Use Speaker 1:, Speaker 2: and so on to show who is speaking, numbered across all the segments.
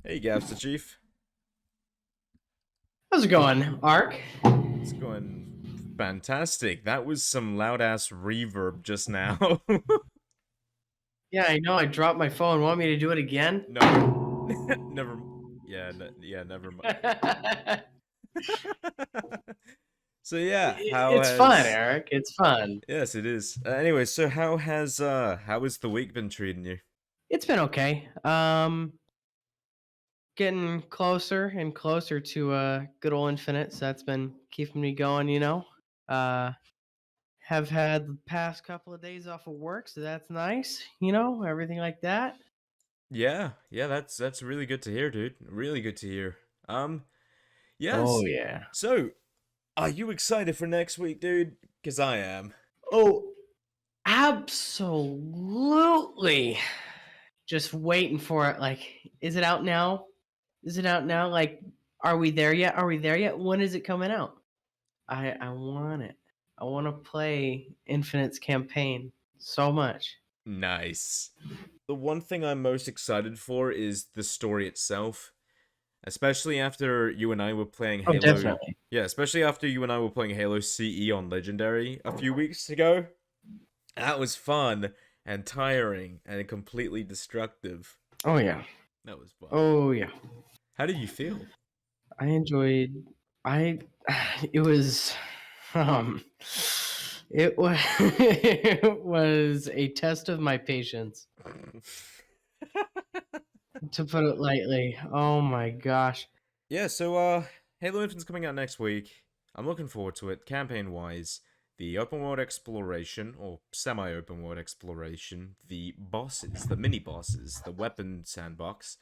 Speaker 1: Hey, Gavsterchief.
Speaker 2: How's it going, Ark?
Speaker 1: It's going fantastic. That was some loud ass reverb just now.
Speaker 2: Yeah, I know. I dropped my phone. Want me to do it again?
Speaker 1: No, never. Yeah, never mind. So yeah, how
Speaker 2: It's fun,
Speaker 1: has?
Speaker 2: Eric. It's fun.
Speaker 1: Yes, it is. Anyway, so how has the week been treating you?
Speaker 2: It's been okay. Getting closer and closer to good old infinite. So that's been keeping me going. Uh, have had the past couple of days off of work, so that's nice. Everything like that.
Speaker 1: Yeah, that's really good to hear, dude. Really good to hear. Um,
Speaker 2: Oh
Speaker 1: yes.
Speaker 2: yeah.
Speaker 1: So, are you excited for next week, dude? Cause I am.
Speaker 2: Oh, absolutely. Just waiting for it. Like, is it out now? Is it out now? Like, are we there yet? Are we there yet? When is it coming out? I want it. I want to play Infinite's campaign so much.
Speaker 1: Nice. The one thing I'm most excited for is the story itself, especially after you and I were playing
Speaker 2: Oh,
Speaker 1: Halo.
Speaker 2: definitely.
Speaker 1: Yeah, especially after you and I were playing Halo CE on Legendary a few weeks ago. That was fun and tiring and completely destructive.
Speaker 2: Oh yeah.
Speaker 1: That was fun.
Speaker 2: Oh yeah.
Speaker 1: How did you feel?
Speaker 2: I enjoyed. I. It was. Um. It was. It was a test of my patience, to put it lightly. Oh my gosh.
Speaker 1: Yeah, so Halo Infinite's coming out next week. I'm looking forward to it. Campaign wise, the open world exploration or semi open world exploration, the bosses, the mini bosses, the weapon sandbox,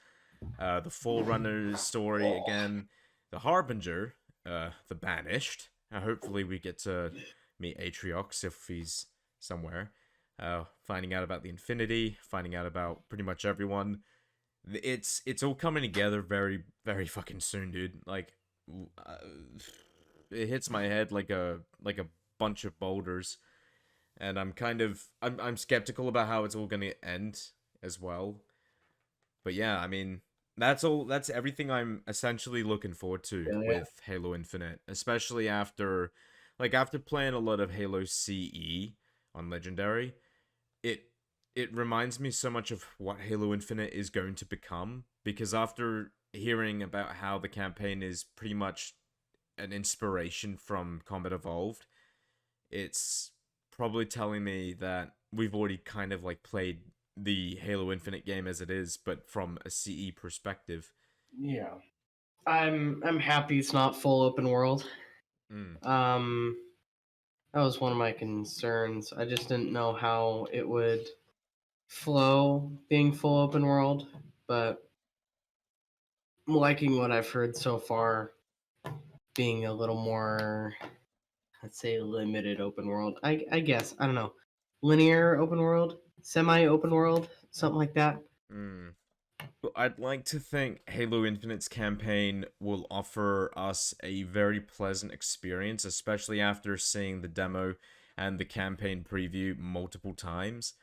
Speaker 1: the Forerunner story again, the Harbinger, the Banished. Hopefully we get to meet Atriox if he's somewhere. Finding out about the Infinity, finding out about pretty much everyone. It's all coming together very fucking soon, dude. Like, uh, it hits my head like a bunch of boulders, and I'm skeptical about how it's all gonna end as well. But yeah, I mean, that's everything I'm essentially looking forward to
Speaker 2: Yeah.
Speaker 1: with Halo Infinite, especially after playing a lot of Halo CE on Legendary. It it reminds me so much of what Halo Infinite is going to become, because after hearing about how the campaign is pretty much an inspiration from Combat Evolved, it's probably telling me that we've already kind of like played the Halo Infinite game as it is, but from a CE perspective.
Speaker 2: Yeah. I'm happy it's not full open world.
Speaker 1: Mm.
Speaker 2: Um. That was one of my concerns. I just didn't know how it would flow being full open world, but I'm liking what I've heard so far being a little more, let's say, limited open world. I guess. I don't know. Linear open world? Semi open world? Something like that.
Speaker 1: Mm. But I'd like to think Halo Infinite's campaign will offer us a very pleasant experience, especially after seeing the demo and the campaign preview multiple times.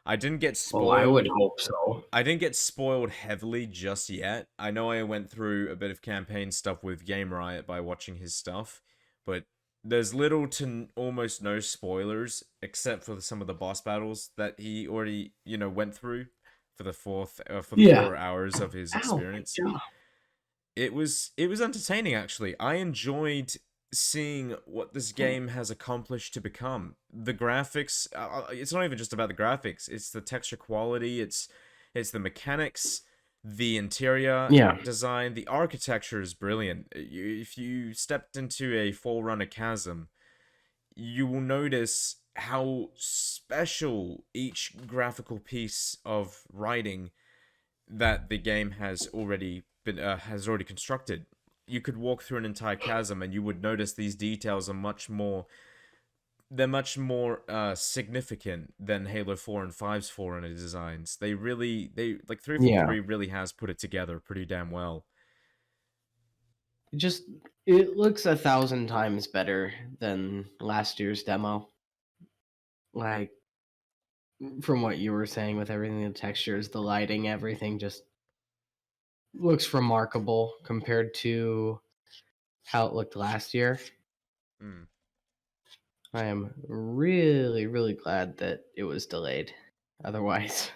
Speaker 1: I didn't get
Speaker 2: Oh, I would
Speaker 1: spoiled.
Speaker 2: hope so.
Speaker 1: I didn't get spoiled heavily just yet. I know I went through a bit of campaign stuff with Game Riot by watching his stuff, but there's little to almost no spoilers except for some of the boss battles that he already, went through for the
Speaker 2: Yeah.
Speaker 1: 4 hours of his
Speaker 2: Ow,
Speaker 1: experience.
Speaker 2: my jaw.
Speaker 1: It was entertaining, actually. I enjoyed seeing what this game has accomplished to become. The graphics, it's not even just about the graphics. It's the texture quality, it's the mechanics, the interior
Speaker 2: Yeah.
Speaker 1: design, the architecture is brilliant. If you stepped into a Forerunner chasm, you will notice how special each graphical piece of writing that the game has already constructed. You could walk through an entire chasm and you would notice these details are much more significant than Halo 4 and Five's Forerunner designs. They like 343
Speaker 2: Yeah.
Speaker 1: really has put it together pretty damn well.
Speaker 2: It just it looks 1,000 times better than last year's demo. Like, from what you were saying with everything, the textures, the lighting, everything, just looks remarkable compared to how it looked last year.
Speaker 1: Mm.
Speaker 2: I am really, really glad that it was delayed. Otherwise,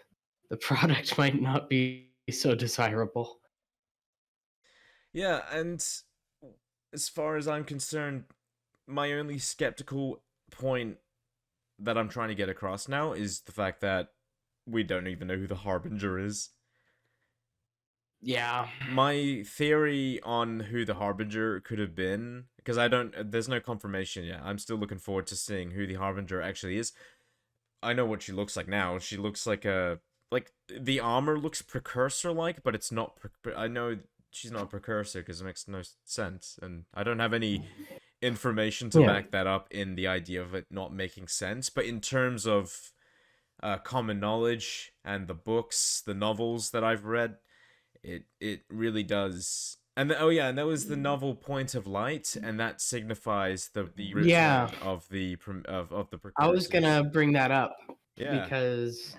Speaker 2: the product might not be so desirable.
Speaker 1: Yeah, and as far as I'm concerned, my only skeptical point that I'm trying to get across now is the fact that we don't even know who the Harbinger is.
Speaker 2: Yeah.
Speaker 1: My theory on who the Harbinger could have been, because I don't, there's no confirmation yet. I'm still looking forward to seeing who the Harbinger actually is. I know what she looks like now. She looks like like the armor looks precursor like, but it's not. I know she's not a precursor because it makes no sense, and I don't have any information to
Speaker 2: Yeah.
Speaker 1: back that up in the idea of it not making sense. But in terms of common knowledge and the books, the novels that I've read, it really does. And oh yeah, and that was the novel Point of Light, and that signifies the
Speaker 2: Yeah.
Speaker 1: return of of the
Speaker 2: I was
Speaker 1: precursors.
Speaker 2: gonna bring that up
Speaker 1: Yeah.
Speaker 2: because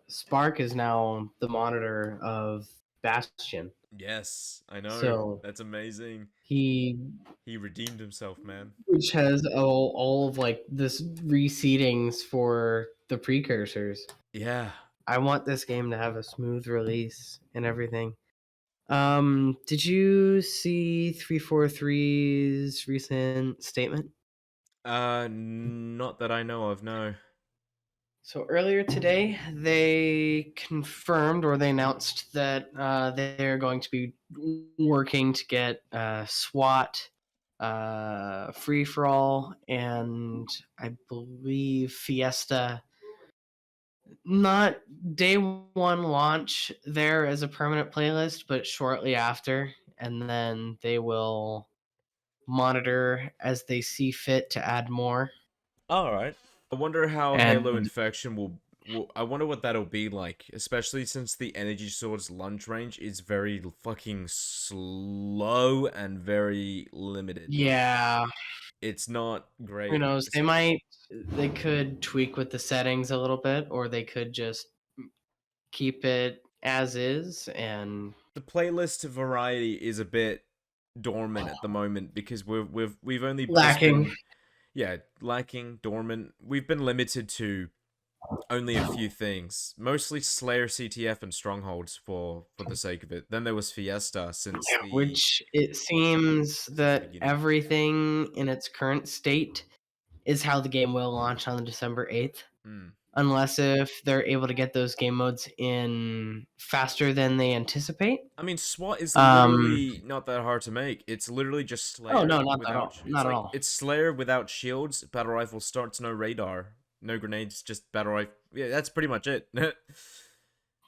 Speaker 2: Spark is now the monitor of Bastion.
Speaker 1: Yes, I know.
Speaker 2: So
Speaker 1: That's amazing.
Speaker 2: he,
Speaker 1: He redeemed himself, man.
Speaker 2: which has all of like this reseedings for the precursors.
Speaker 1: Yeah.
Speaker 2: I want this game to have a smooth release and everything. Did you see 343's recent statement?
Speaker 1: Not that I know of, no.
Speaker 2: So earlier today, they confirmed or they announced that they're going to be working to get SWAT, Free for All, and I believe Fiesta, not day one launch there as a permanent playlist, but shortly after. And then they will monitor as they see fit to add more.
Speaker 1: All right. I wonder how Halo
Speaker 2: And
Speaker 1: Infection will. I wonder what that'll be like, especially since the Energy Sword's lunge range is very fucking slow and very limited.
Speaker 2: yeah,
Speaker 1: It's not
Speaker 2: who
Speaker 1: great.
Speaker 2: knows? They could tweak with the settings a little bit, or they could just keep it as is and
Speaker 1: The playlist variety is a bit dormant at the moment because we've only just
Speaker 2: lacking.
Speaker 1: been, yeah, lacking, dormant. We've been limited to only a few things, mostly Slayer, CTF, and Strongholds for the sake of it. Then there was Fiesta
Speaker 2: Yeah, which it seems
Speaker 1: since the
Speaker 2: that
Speaker 1: beginning.
Speaker 2: everything in its current state is how the game will launch on December 8th.
Speaker 1: Hmm.
Speaker 2: Unless if they're able to get those game modes in faster than they anticipate.
Speaker 1: I mean, SWAT is
Speaker 2: Um,
Speaker 1: literally not that hard to make. It's literally just
Speaker 2: oh no,
Speaker 1: Slayer
Speaker 2: not at
Speaker 1: without.
Speaker 2: all.
Speaker 1: It's
Speaker 2: Not at
Speaker 1: like
Speaker 2: all.
Speaker 1: it's Slayer without shields. Battle rifle starts, no radar, no grenades, just battle rifle. Yeah, that's pretty much it.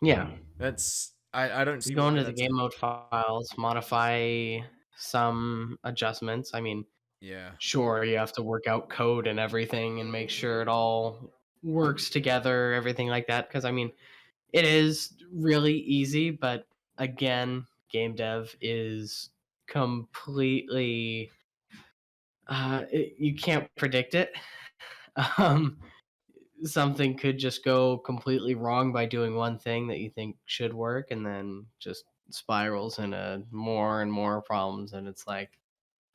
Speaker 2: Yeah.
Speaker 1: That's I don't
Speaker 2: You
Speaker 1: see
Speaker 2: go
Speaker 1: why
Speaker 2: into the
Speaker 1: that's
Speaker 2: game mode files, modify some adjustments. I mean,
Speaker 1: yeah,
Speaker 2: sure, you have to work out code and everything and make sure it all works together, everything like that. Because, I mean, it is really easy, but again, game dev is completely, you can't predict it. Um, Something could just go completely wrong by doing one thing that you think should work and then just spirals into more and more problems, and it's like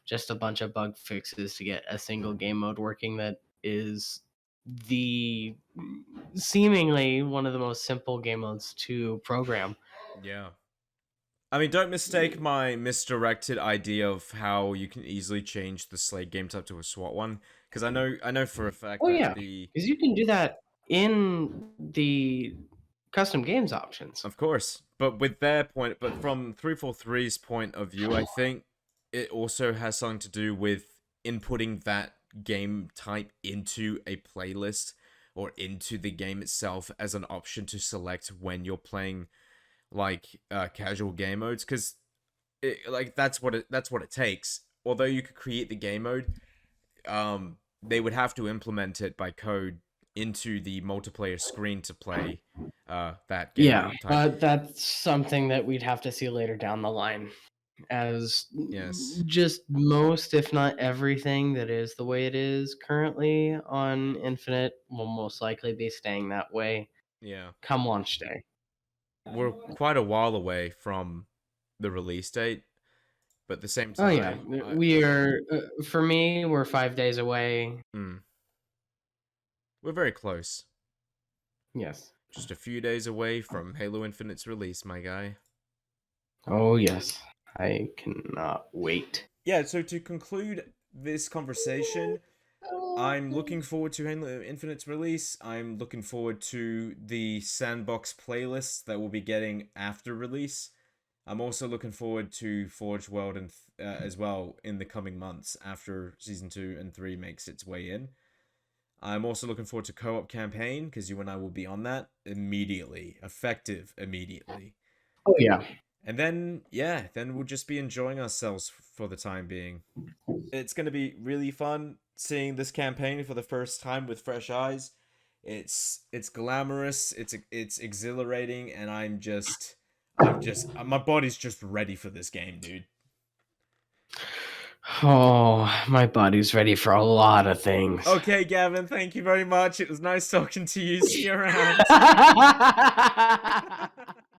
Speaker 2: just a bunch of bug fixes to get a single game mode working that is the seemingly one of the most simple game modes to program.
Speaker 1: yeah. I mean, don't mistake my misdirected idea of how you can easily change the Slade game type to a SWAT one, because I know for a fact
Speaker 2: Oh
Speaker 1: that
Speaker 2: yeah,
Speaker 1: the
Speaker 2: because you can do that in the custom games options.
Speaker 1: of course, but with their point, but from 343's point of view, I think it also has something to do with inputting that game type into a playlist or into the game itself as an option to select when you're playing like casual game modes, because like that's what it takes. Although you could create the game mode, they would have to implement it by code into the multiplayer screen to play that game
Speaker 2: Yeah,
Speaker 1: type.
Speaker 2: but that's something that we'd have to see later down the line, as
Speaker 1: Yes.
Speaker 2: just most, if not everything, that is the way it is currently on Infinite will most likely be staying that way
Speaker 1: Yeah.
Speaker 2: come launch day.
Speaker 1: We're quite a while away from the release date, but at the same
Speaker 2: Oh yeah,
Speaker 1: time,
Speaker 2: we are. For me, we're 5 days away.
Speaker 1: we're very close.
Speaker 2: Yes.
Speaker 1: Just a few days away from Halo Infinite's release, my guy.
Speaker 2: Oh yes, I cannot wait.
Speaker 1: Yeah, so to conclude this conversation, I'm looking forward to Halo Infinite's release. I'm looking forward to the sandbox playlists that we'll be getting after release. I'm also looking forward to Forge World and as well in the coming months after season 2 and 3 makes its way in. I'm also looking forward to co-op campaign because you and I will be on that immediately, effective immediately.
Speaker 2: Oh yeah.
Speaker 1: And then yeah, then we'll just be enjoying ourselves for the time being. It's going to be really fun seeing this campaign for the first time with fresh eyes. It's glamorous, it's exhilarating, and I'm just my body's just ready for this game, dude.
Speaker 2: Oh, my body's ready for a lot of things.
Speaker 1: Okay, Gavin, thank you very much. It was nice talking to you. See you around.